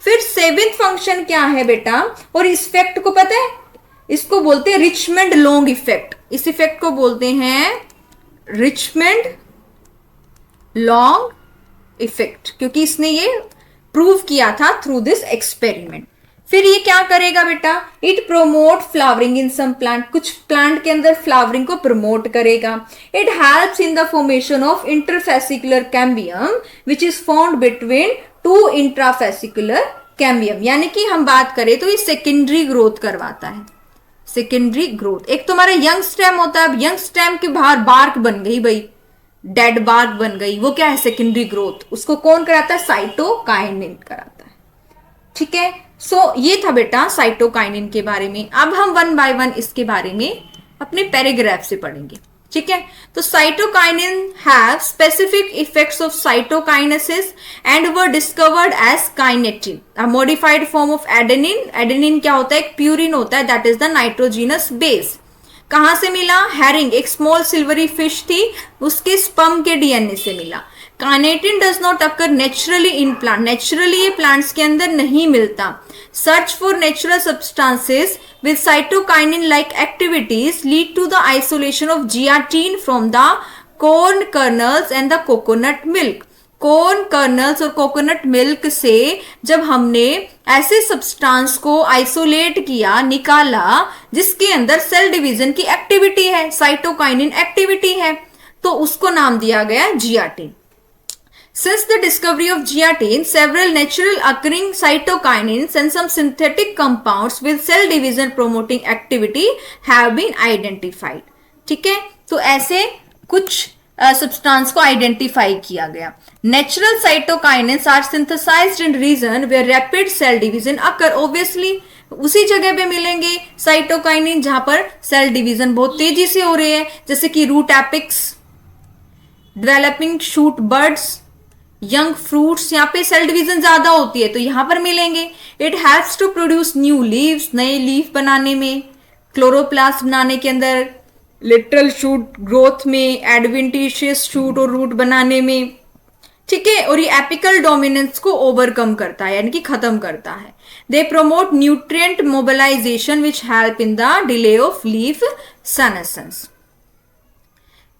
फिर सेवेंथ फंक्शन क्या है बेटा, और इस इफेक्ट को पता है, इसको बोलते हैं रिचमंड लॉन्ग इफेक्ट। इस इफेक्ट को बोलते हैं रिचमंड लॉन्ग इफेक्ट, क्योंकि इसने ये प्रूव किया था थ्रू दिस एक्सपेरिमेंट। फिर ये क्या करेगा बेटा, it promote flowering in some plant, कुछ प्लांट के अंदर फ्लावरिंग को प्रमोट करेगा। It helps in the formation of interfascicular cambium which is found between two intrafascicular cambium, यानी कि हम बात करें तो ये सेकेंडरी ग्रोथ करवाता है। सेकेंडरी ग्रोथ, एक तो हमारा यंग स्टेम होता है, अब यंग स्टेम के बाहर बार्क बन गई भाई, डेड बार्क बन गई, वो क्या है? Secondary growth. उसको कौन कराता है? साइटोकाइनिन कराता है। ठीक है, सो ये था बेटा साइटोकाइनिन के बारे में। अब हम वन बाय वन इसके बारे में अपने पैराग्राफ से पढ़ेंगे। ठीक है, तो cytokinin have specific effects of cytokinesis and were discovered as kinetin, a modified form of adenine. Adenine क्या होता है? एक प्यूरिन होता है, that is the nitrogenous base. कहां से मिला? हैरिंग, एक स्मॉल सिल्वरी फिश थी, उसके स्पर्म के डीएनए से मिला। Kinetin does not occur naturally in plant, naturally ये प्लांट्स के अंदर नहीं मिलता। Search for natural substances with cytokinin like activities lead to the isolation of zeatin from the corn kernels and the coconut milk. Corn kernels और coconut milk से जब हमने ऐसे सब्सटेंस को आइसोलेट किया, निकाला, जिसके अंदर सेल डिवीजन की एक्टिविटी है, साइटोकाइनिन एक्टिविटी है, तो उसको नाम दिया गया zeatin. Since the discovery of giatin, several natural occurring cytokinins and some synthetic compounds with cell division promoting activity have been identified. ठीक है, तो ऐसे कुछ सब्सटेंस को आइडेंटिफाई किया गया। Natural cytokinins are synthesized in region where rapid cell division occur. Obviously उसी जगह पे मिलेंगे साइटोकाइनिन जहां पर सेल डिवीजन बहुत तेजी से हो रही है, जैसे कि root apex, developing shoot buds, young fruits, यहाँ पे सेल डिवीजन ज्यादा होती है तो यहां पर मिलेंगे। It helps to produce new leaves, नए लीफ बनाने में, क्लोरोप्लास्ट बनाने के अंदर, लिटरल शूट ग्रोथ में, एडवेंटिशियस शूट और रूट बनाने में। ठीक है, और ये एपिकल डोमिनेंस को ओवरकम करता है, यानी कि खत्म करता है। They promote nutrient mobilisation which help in the delay of leaf senescence.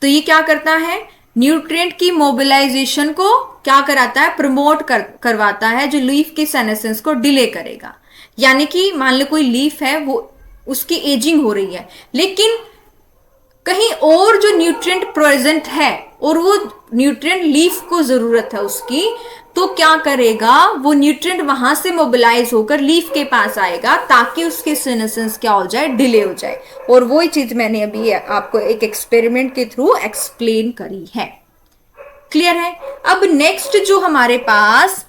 तो ये क्या करता है? न्यूट्रिएंट की मोबिलाइजेशन को क्या कराता है? प्रमोट करवाता है, जो लीफ के सेनेसेंस को डिले करेगा। यानी कि मान लो कोई लीफ है, वो उसकी एजिंग हो रही है, लेकिन कहीं और जो न्यूट्रिएंट प्रेजेंट है और वो न्यूट्रिएंट लीफ को जरूरत है उसकी, तो क्या करेगा? वो न्यूट्रिएंट वहां से मोबिलाइज होकर लीफ के पास आएगा ताकि उसके सेनेसेंस क्या हो जाए? डिले हो जाए। और वही चीज मैंने अभी आपको एक एक्सपेरिमेंट के थ्रू एक्सप्लेन करी है। क्लियर है? अब नेक्स्ट जो हमारे पास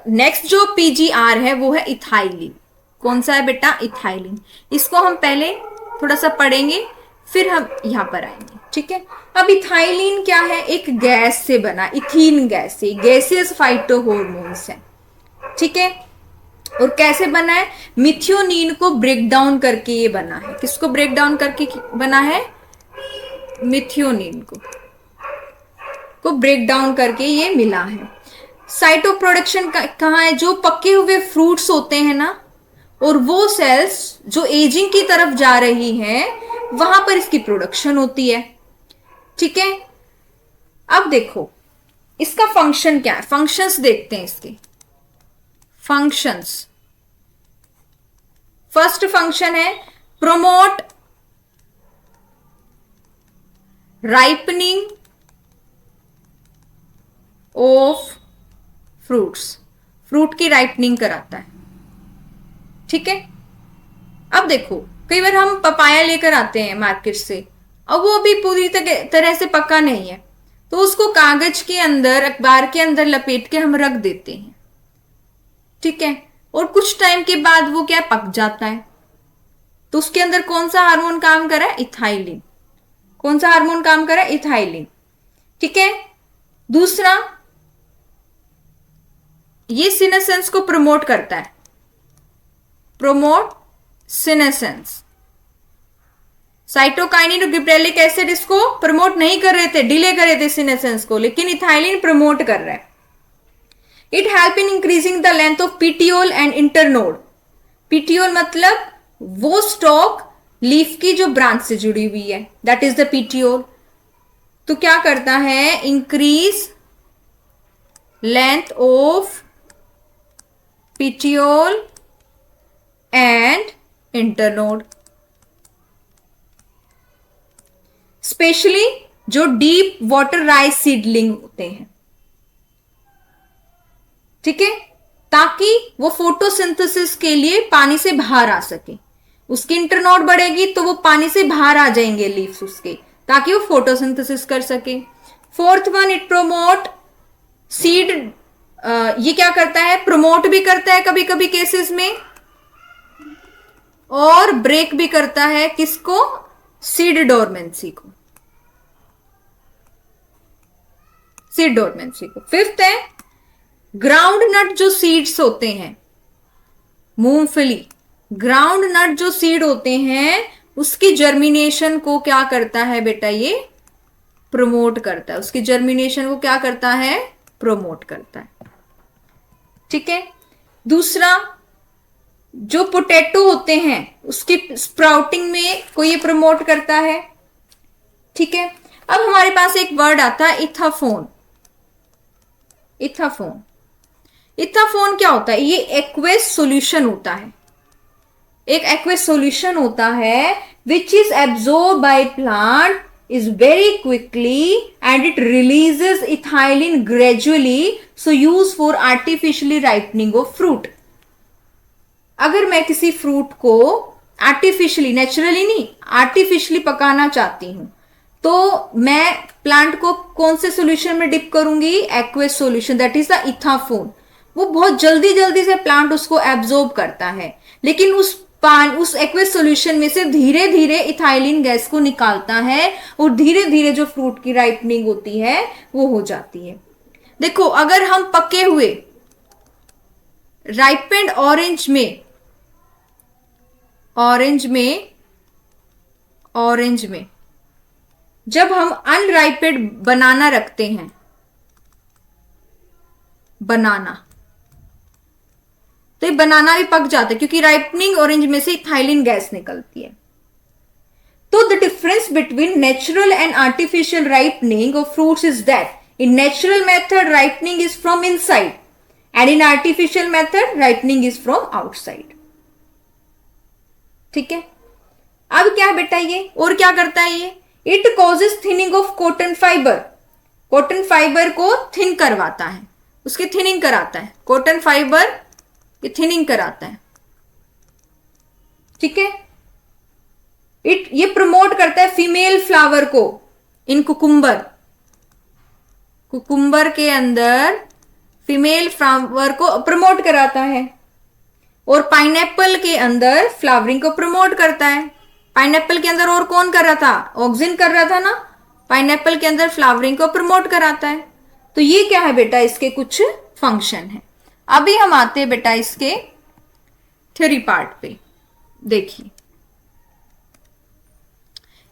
नेक्स्ट जो पीजीआर है वो है इथाइलिन। कौन सा है बेटा? इथाइलिन। इसको हम पहले थोड़ा सा पढ़ेंगे, फिर हम यहां पर आएंगे। ठीक है, अब इथाइलिन क्या है? एक गैस से बना, इथीन गैस से, गैसियस फाइटोहॉर्मोन्स है। ठीक है, और कैसे बना है? मिथियोनिन को ब्रेक डाउन करके ये बना है। किसको ब्रेक डाउन करके बना है? मिथियोनिन को ब्रेक डाउन करके ये मिला है। साइटो प्रोडक्शन कहाँ है? जो पके हुए फ्रूट्स होते हैं ना, और वो सेल्स जो एजिंग की तरफ जा रही हैं, वहां पर इसकी प्रोडक्शन होती है। ठीक है, अब देखो इसका फंक्शन क्या है? फंक्शंस देखते हैं इसके। फंक्शंस, फर्स्ट फंक्शन है promote ripening of fruits, fruit की राइपनिंग कराता है। ठीक है, अब देखो कई बार हम पपाया लेकर आते हैं मार्केट से, अब वो अभी पूरी तरह से पका नहीं है, तो उसको कागज के अंदर, अखबार के अंदर लपेट के हम रख देते हैं। ठीक है, और कुछ टाइम के बाद वो क्या पक जाता है, तो उसके अंदर कौन सा हार्मोन काम कर रहा है? इथाइलिन। कौन सा हार्मोन काम कर रहा है? इथाइलिन। ठीक है, दूसरा ये सीनेसेंस को प्रमोट करता है, प्रोमोट सीनेसेंस। साइटोकाइनिन और गिबरेलिक एसिड इसको प्रमोट नहीं कर रहे थे, डिले कर रहे थे सीनेसेंस को, लेकिन इथाइलिन प्रमोट कर रहा है। It help in increasing the length of petiole and internode. Petiole मतलब वो स्टॉक लीफ की जो ब्रांच से जुड़ी हुई है, दैट इज द पीटियोल। तो क्या करता है, increase length of petiole and internode, specially जो डीप वाटर राइस सीडलिंग होते हैं, ठीक है, ताकि वो फोटोसिंथेसिस के लिए पानी से बाहर आ सके। उसकी इंटरनोड बढ़ेगी तो वो पानी से बाहर आ जाएंगे लीव्स उसके, ताकि वो फोटोसिंथेसिस कर सके। Fourth one, it promote seed. ये क्या करता है, प्रमोट भी करता है कभी कभी केसेस में, और ब्रेक भी करता है किसको, सीड डोरमेंसी को, सीड डोरमेंसी को। फिफ्थ है, ग्राउंड नट जो सीड्स होते हैं, मूंगफली, ग्राउंड नट जो सीड होते हैं, उसकी जर्मिनेशन को क्या करता है बेटा, ये प्रमोट करता है। उसकी जर्मिनेशन को क्या करता है, प्रमोट करता है, ठीक है। दूसरा, जो पोटैटो होते हैं उसकी स्प्राउटिंग में को ये प्रमोट करता है, ठीक है। अब हमारे पास एक वर्ड आता है इथाफोन। इथाफोन, इथाफोन क्या होता है, ये एक्वेस सॉल्यूशन होता है, एक एक्वेस सॉल्यूशन होता है which is absorb by plant is very quickly and it releases ethylene gradually, so used for artificially ripening of fruit। अगर मैं किसी फ्रूट को आर्टिफिशियली, नेचुरली नहीं, आर्टिफिशियली पकाना चाहती हूं, तो मैं प्लांट को कौन से सॉल्यूशन में डिप करूंगी, aqueous solution, that is the ethephon. वो बहुत जल्दी जल्दी से प्लांट उसको एब्जॉर्ब करता है, लेकिन उस एक्वेस सॉल्यूशन में से धीरे धीरे इथाइलिन गैस को निकालता है, और धीरे धीरे जो फ्रूट की राइपनिंग होती है वो हो जाती है। देखो, अगर हम पके हुए राइपेंड ऑरेंज में जब हम अनराइपेड बनाना रखते हैं, बनाना, तो ये बनाना भी पक जाता है, क्योंकि राइपनिंग ऑरेंज में से इथाइलिन गैस निकलती है। तो the difference between natural and artificial ripening of fruits is that in natural method ripening is from inside and in artificial method ripening is from outside, ठीक है। अब क्या है बेटा, ये और क्या करता है, ये it causes thinning of cotton fibre. Cotton fibre को थिन करवाता है, उसकी थिनिंग कराता है, कॉटन फाइबर ये थिनिंग कराता है, ठीक है। ये प्रमोट करता है फीमेल फ्लावर को इन कुकुम्बर, कुकुम्बर के अंदर फीमेल फ्लावर को प्रमोट कराता है, और पाइनएप्पल के अंदर फ्लावरिंग को प्रमोट करता है। पाइनएप्पल के अंदर और कौन कर रहा था, ऑक्सिन कर रहा था ना, पाइनएप्पल के अंदर फ्लावरिंग को प्रमोट कराता है। तो ये क्या है बेटा, इसके कुछ फंक्शन है। अभी हम आते हैं बेटा इसके थ्योरी पार्ट पे। देखिए,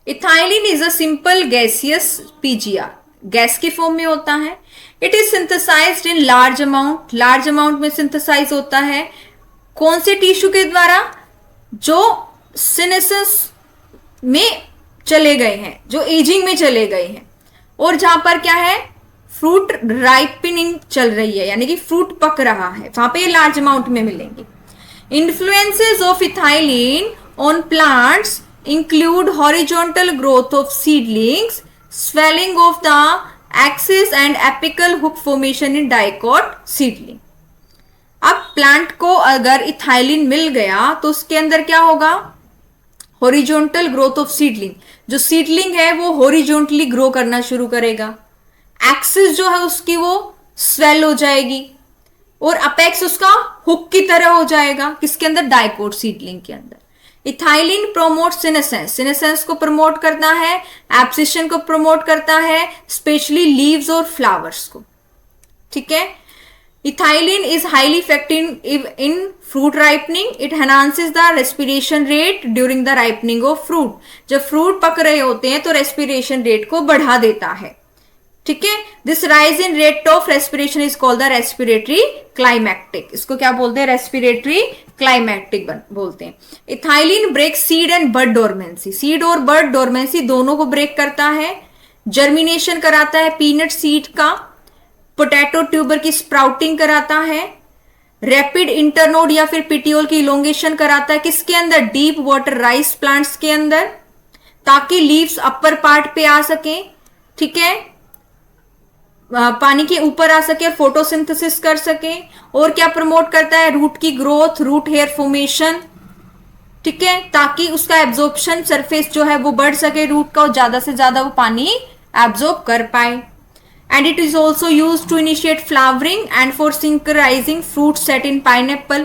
ethylene is a simple gaseous PGR, gas के फॉर्म में होता है। It is synthesized in large amount, large amount में सिंथेसाइज होता है। कौन से टिश्यू के द्वारा, जो सिनेसेंस में चले गए हैं, जो एजिंग में चले गए हैं, और जहां पर क्या है, फ्रूट राइपनिंग चल रही है, यानी कि फ्रूट पक रहा है, वहां पे लार्ज अमाउंट में मिलेंगे। Influences of ethylene on plants include horizontal growth of seedlings, swelling of the axis and apical hook formation in dicot seedling. अब प्लांट को अगर इथाइलिन मिल गया तो उसके अंदर क्या होगा, हॉरिजॉन्टल ग्रोथ ऑफ सीडलिंग, जो सीडलिंग है वो हॉरिजॉन्टली ग्रो करना शुरू करेगा। एक्सिस जो है उसकी वो स्वेल हो जाएगी, और अपेक्स उसका हुक की तरह हो जाएगा, किसके अंदर, डाइकोट सीडलिंग के अंदर। इथाइलिन प्रोमोट सिनेसेंस, सिनेसेंस को प्रमोट करता है, एब्सिशन को प्रमोट करता है, स्पेशली लीव्स और फ्लावर्स को, ठीक है। Ethylene is highly effective in fruit ripening. It enhances the respiration rate during the ripening of fruit. जब फ्रूट पक रहे होते हैं तो रेस्पिरेशन रेट को बढ़ा देता है, ठीक है। This rise in rate of respiration is called the respiratory climacteric. इसको क्या बोलते हैं? रेस्पिरेटरी क्लाइमैक्टिक बोलते हैं। Ethylene break seed and bud dormancy. Seed और बड डोरमेंसी दोनों को ब्रेक करता है। जर्मिनेशन कराता है पीनट सीड का। पोटैटो ट्यूबर की स्प्राउटिंग कराता है। रैपिड इंटरनोड या फिर पिटियोल की इलोंगेशन कराता है। किसके अंदर? डीप वाटर राइस प्लांट्स के अंदर, ताकि लीव्स अपर पार्ट पे आ सके, ठीक है, पानी के ऊपर आ सके, फोटोसिंथेसिस कर सके। और क्या प्रमोट करता है? रूट की ग्रोथ, रूट हेयर फॉर्मेशन, ठीक है, ताकि उसका एब्जॉर्प्शन सरफेस जो है वो बढ़ सके रूट का, और ज्यादा से ज्यादा वो पानी एब्जॉर्ब कर पाए। And it is also use to initiate flowering and for synchronising fruit set in pineapple.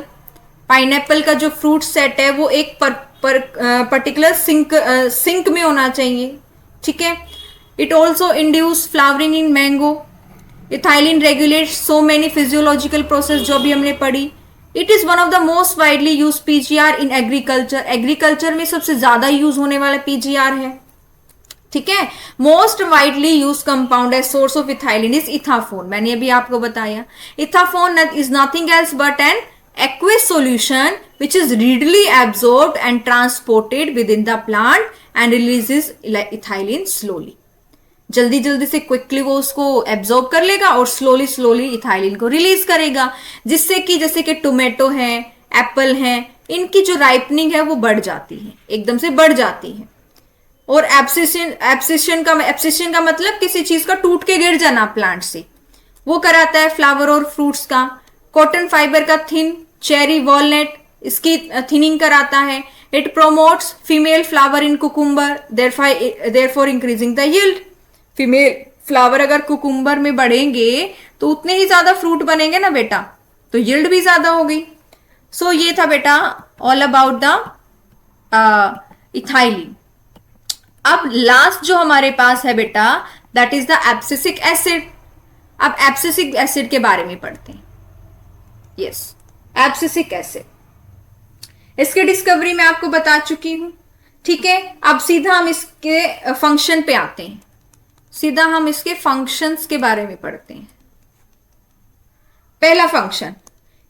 Pineapple का जो फ्रूट सेट है वो एक पर्टिकुलर सिंक में होना चाहिए, ठीक है। It also induce flowering in mango. Ethylene regulate so many physiological process जो भी हमने पढ़ी। It is one of the most widely use PGR in agriculture. Agriculture में सबसे ज्यादा यूज होने वाला पीजीआर है, ठीक है। Most widely use compound as source of ethylene is ethephon. मैंने अभी आपको बताया ethephon is nothing else but an aqueous solution which is readily absorbed and transported within the plant and releases ethylene slowly। जल्दी जल्दी से quickly वो उसको absorb कर लेगा और स्लोली स्लोली इथाइलिन को रिलीज करेगा, जिससे कि जैसे कि टोमेटो है, एप्पल है, इनकी जो राइपनिंग है वो बढ़ जाती है, एकदम से बढ़ जाती है। और एब्सिशन का मतलब किसी चीज का टूट के गिर जाना प्लांट से, वो कराता है फ्लावर और फ्रूट्स का। कॉटन फाइबर का थिन, चेरी, वॉलनट, इसकी थिनिंग कराता है। It promotes female flower in cucumber, therefore increasing the yield. Female flower अगर कुकुम्बर में बढ़ेंगे तो उतने ही ज्यादा फ्रूट बनेंगे ना बेटा, तो यील्ड भी ज्यादा होगी। सो ये था बेटा ऑल अबाउट द इथाइलिन। अब लास्ट जो हमारे पास है बेटा that is the abscisic acid. अब एब्सिसिक एसिड के बारे में पढ़ते हैं। यस, एब्सिसिक एसिड, इसकी डिस्कवरी मैं आपको बता चुकी हूं, ठीक है। अब सीधा हम इसके फंक्शन पे आते हैं, सीधा हम इसके फंक्शंस के बारे में पढ़ते हैं। पहला फंक्शन,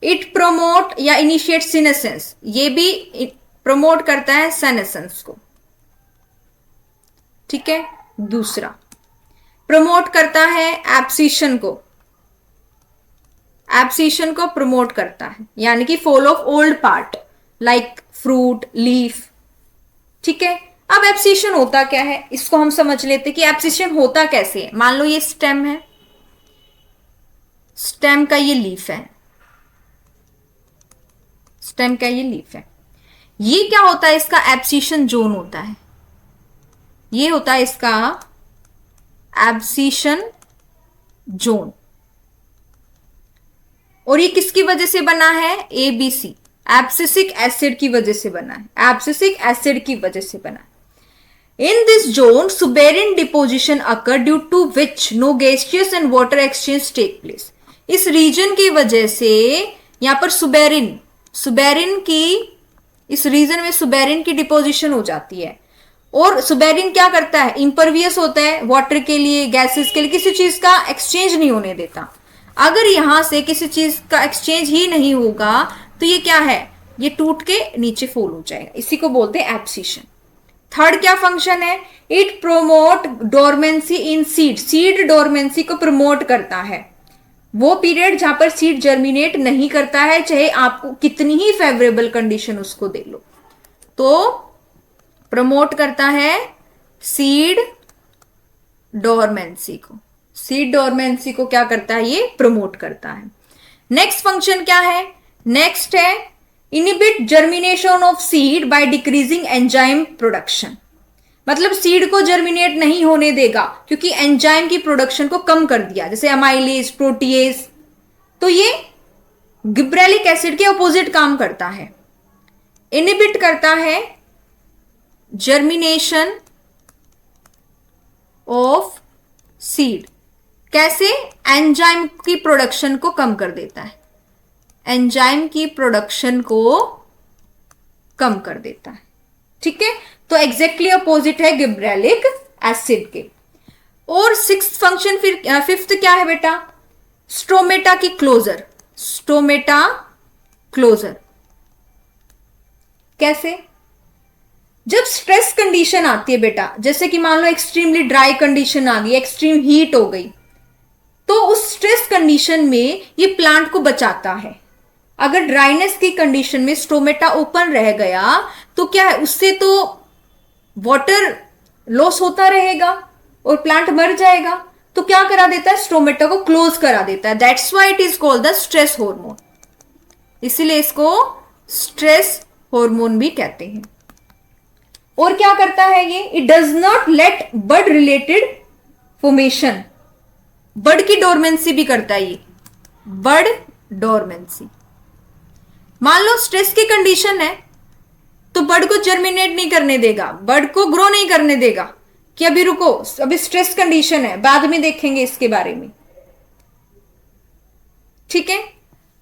इट प्रोमोट या इनिशिएट सीनेसेंस। ये भी प्रोमोट करता है सेनेसेंस को, ठीक है। दूसरा, प्रमोट करता है एब्सिशन को। एब्सिशन को प्रमोट करता है, यानी कि fall of old part like fruit, leaf, ठीक है। अब एब्सिशन होता क्या है, इसको हम समझ लेते कि एब्सिशन होता कैसे है। मान लो ये स्टेम है, स्टेम का ये लीफ है, स्टेम का ये लीफ है। ये क्या होता है? इसका एब्सिशन जोन होता है। ये होता है इसका एब्सिशन जोन। और ये किसकी वजह से बना है? एबीसी, एब्सिसिक एसिड की वजह से बना है। एब्सिसिक एसिड की वजह से बना है। In this zone suberin deposition occur due to which no gaseous and water exchange take place. इस रीजन की वजह से यहां पर सुबेरिन की, इस रीजन में सुबेरिन की डिपोजिशन हो जाती है। और सुबेरिन क्या करता है? इंपरवियस होता है वाटर के लिए, गैसेस के लिए, किसी चीज का एक्सचेंज नहीं होने देता। अगर यहां से किसी चीज का एक्सचेंज ही नहीं होगा तो ये क्या है? ये टूट के नीचे फॉल हो जाएगा, इसी को बोलते हैं एब्सिशन। थर्ड क्या फंक्शन है? It promote dormancy in seed. Seed dormancy को प्रमोट करता है। वो पीरियड जहां पर सीड जर्मिनेट नहीं करता है, चाहे आपको कितनी ही फेवरेबल कंडीशन उसको दे लो, तो प्रमोट करता है सीड डोरमेंसी को। सीड डोरमेंसी को क्या करता है? ये प्रमोट करता है। नेक्स्ट फंक्शन क्या है? नेक्स्ट है inhibit germination of seed by decreasing enzyme production. मतलब सीड को जर्मिनेट नहीं होने देगा क्योंकि एंजाइम की प्रोडक्शन को कम कर दिया, जैसे अमाइलेज, प्रोटीएज। तो ये गिब्रेलिक एसिड के अपोजिट काम करता है, इनिबिट करता है जर्मिनेशन ऑफ सीड। कैसे? एंजाइम की प्रोडक्शन को कम कर देता है, एंजाइम की प्रोडक्शन को कम कर देता है। ठीक है, तो एग्जैक्टली अपोजिट है गिबरेलिक एसिड के। और सिक्स्थ फंक्शन, फिर फिफ्थ क्या है बेटा? स्टोमेटा की क्लोजर, स्टोमेटा क्लोजर। कैसे? जब स्ट्रेस कंडीशन आती है बेटा, जैसे कि मान लो एक्सट्रीमली ड्राई कंडीशन आ गई, एक्सट्रीम हीट हो गई, तो उस स्ट्रेस कंडीशन में ये प्लांट को बचाता है। अगर ड्राइनेस की कंडीशन में स्टोमेटा ओपन रह गया तो क्या है, उससे तो वाटर लॉस होता रहेगा और प्लांट मर जाएगा। तो क्या करा देता है? स्टोमेटा को क्लोज करा देता है। That's why it is called the stress hormone, इसीलिए इसको स्ट्रेस हार्मोन भी कहते हैं। और क्या करता है ये? It does not let bud related formation, bud की डोरमेंसी भी करता है ये, बड डोरमेंसी। मान लो स्ट्रेस की कंडीशन है तो बड को जर्मिनेट नहीं करने देगा, बड को ग्रो नहीं करने देगा कि अभी रुको, अभी स्ट्रेस कंडीशन है, बाद में देखेंगे इसके बारे में। ठीक है,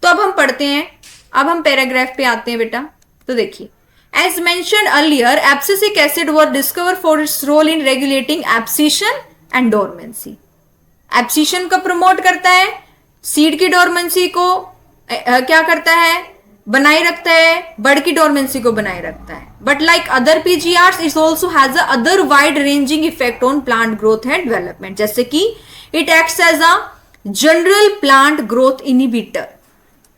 तो अब हम पढ़ते हैं, अब हम पैराग्राफ पे आते हैं बेटा। तो देखिए, as mentioned earlier, abscisic acid was discover for its role in regulating abscission and dormancy. Abscission को प्रमोट करता है, सीड की डोरमेंसी को क्या करता है? बनाए रखता है, बड की डोरमेंसी को बनाए रखता है। But like other PGRs, it also has a other wide ranging effect on plant growth and development, जैसे कि it acts as a general plant growth inhibitor,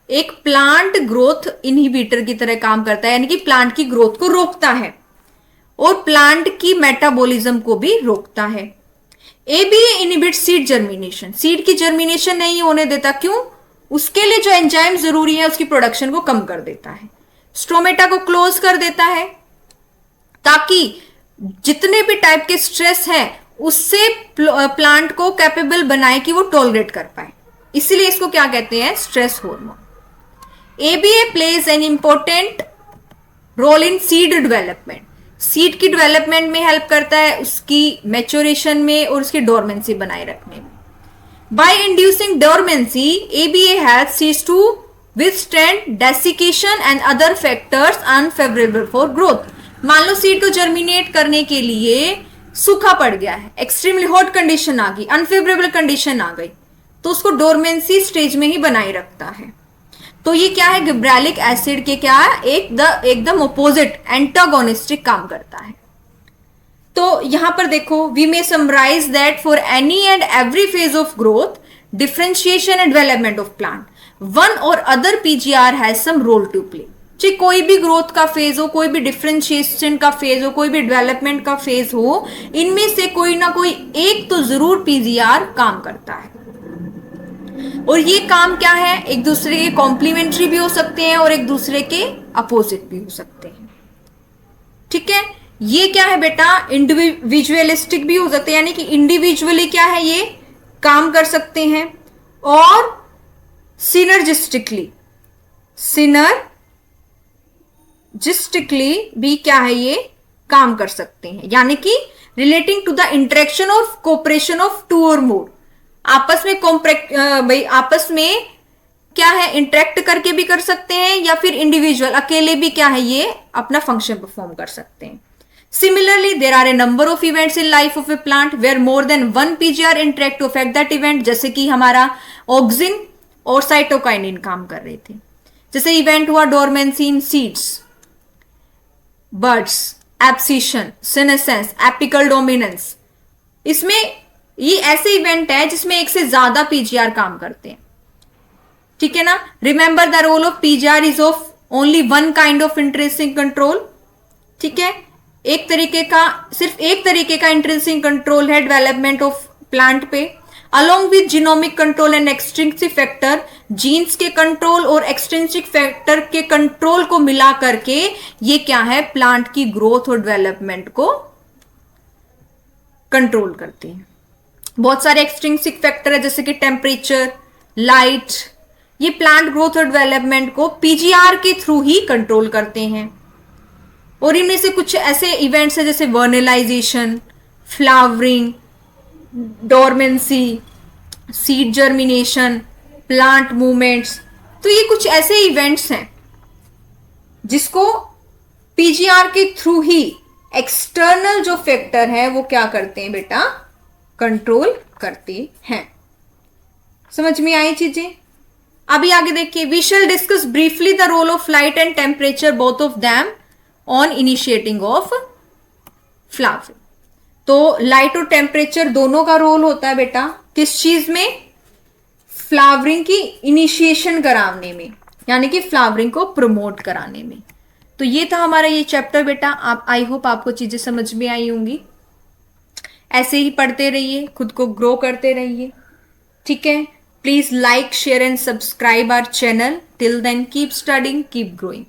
एक प्लांट ग्रोथ इनहिबिटर की तरह काम करता है, यानी कि प्लांट की ग्रोथ को रोकता है और प्लांट की मेटाबॉलिज्म को भी रोकता है। ABA inhibits seed germination, seed की जर्मिनेशन नहीं होने देता। क्यों? उसके लिए जो एंजाइम जरूरी है उसकी प्रोडक्शन को कम कर देता है। स्टोमेटा को क्लोज कर देता है ताकि जितने भी टाइप के स्ट्रेस है उससे प्लांट को कैपेबल बनाए कि वो टॉलरेट कर पाए, इसीलिए इसको क्या कहते हैं? Stress hormone. ABA plays an important role in seed development, seed की डेवलपमेंट में हेल्प करता है, उसकी मैच्योरेशन में और उसकी डोरमेंसी बनाए रखने में। By inducing dormancy, ABA helps seeds to withstand desiccation and other factors unfavorable for growth. मान लो सीड को जर्मिनेट करने के लिए सूखा पड़ गया है, एक्सट्रीमली हॉट कंडीशन आ गई, अनफेवरेबल कंडीशन आ गई, तो उसको डोरमेंसी स्टेज में ही बनाए रखता है। तो ये क्या है? गिब्रेलिक एसिड के क्या है? एकदम अपोजिट, एंटागोनिस्टिक काम करता है। तो यहां पर देखो, we may summarise that for any and every phase of growth, differentiation and development of plant, one और other PGR has some role to play. चाहे कोई भी ग्रोथ का फेज हो, कोई भी डिफरेंशिएशन का फेज हो, कोई भी डेवलपमेंट का फेज हो, इनमें से कोई ना कोई एक तो जरूर पीजीआर काम करता है। और ये काम क्या है? एक दूसरे के कॉम्प्लीमेंट्री भी हो सकते हैं और एक दूसरे के अपोजिट भी हो सकते हैं। ठीक है, ये क्या है बेटा? इंडिविजुअलिस्टिक भी हो सकते हैं, यानी कि इंडिविजुअली क्या है ये काम कर सकते हैं, और सिनर्जिस्टिकली भी क्या है ये काम कर सकते हैं, यानी कि relating to the interaction of cooperation of two or more, आपस में आपस में क्या है इंटरेक्ट करके भी कर सकते हैं, या फिर इंडिविजुअल अकेले भी क्या है ये अपना फंक्शन परफॉर्म कर सकते हैं। Similarly, there are a number of events in life of a plant where more than one PGR interact to affect that event, जैसे कि हमारा ऑक्सिन और साइटोकाइनिन काम कर रहे थे। जैसे इवेंट हुआ dormancy in seeds, buds, abscission, senescence, apical dominance, इसमें ये ऐसे इवेंट है जिसमें एक से ज्यादा पीजीआर काम करते हैं। ठीक है ना? Remember the role of PGR is of only one kind of intrinsic control. ठीक है, एक तरीके का, सिर्फ एक तरीके का इंट्रेंसिक कंट्रोल है डेवलपमेंट ऑफ प्लांट पे, along with genomic control and extrinsic factor, genes के कंट्रोल और एक्सट्रिंसिक फैक्टर के कंट्रोल को मिला करके ये क्या है? प्लांट की ग्रोथ और डेवलपमेंट को कंट्रोल करते हैं। बहुत सारे एक्सट्रिंसिक फैक्टर है, जैसे कि टेम्परेचर, लाइट, ये प्लांट ग्रोथ और डेवलपमेंट को पीजीआर के थ्रू ही कंट्रोल करते हैं। और इनमें से कुछ ऐसे इवेंट्स है जैसे vernalization, flowering, dormancy, seed germination, plant movements. तो ये कुछ ऐसे इवेंट्स हैं जिसको पीजीआर के थ्रू ही एक्सटर्नल जो फैक्टर है वो क्या करते हैं बेटा, कंट्रोल करते हैं। समझ में आई चीजें? अभी आगे देखिए, we shall discuss briefly the role of light and temperature both of them on initiating of flowering. तो लाइट और टेम्परेचर दोनों का रोल होता है बेटा किस चीज में, फ्लावरिंग की इनिशिएशन कराने में, यानी कि फ्लावरिंग को प्रमोट कराने में। तो ये था हमारा ये चैप्टर बेटा। आप, आई होप आपको चीजें समझ में आई होंगी। ऐसे ही पढ़ते रहिए, खुद को ग्रो करते रहिए, ठीक है। Please like, share and subscribe our channel. Till then keep studying, keep growing.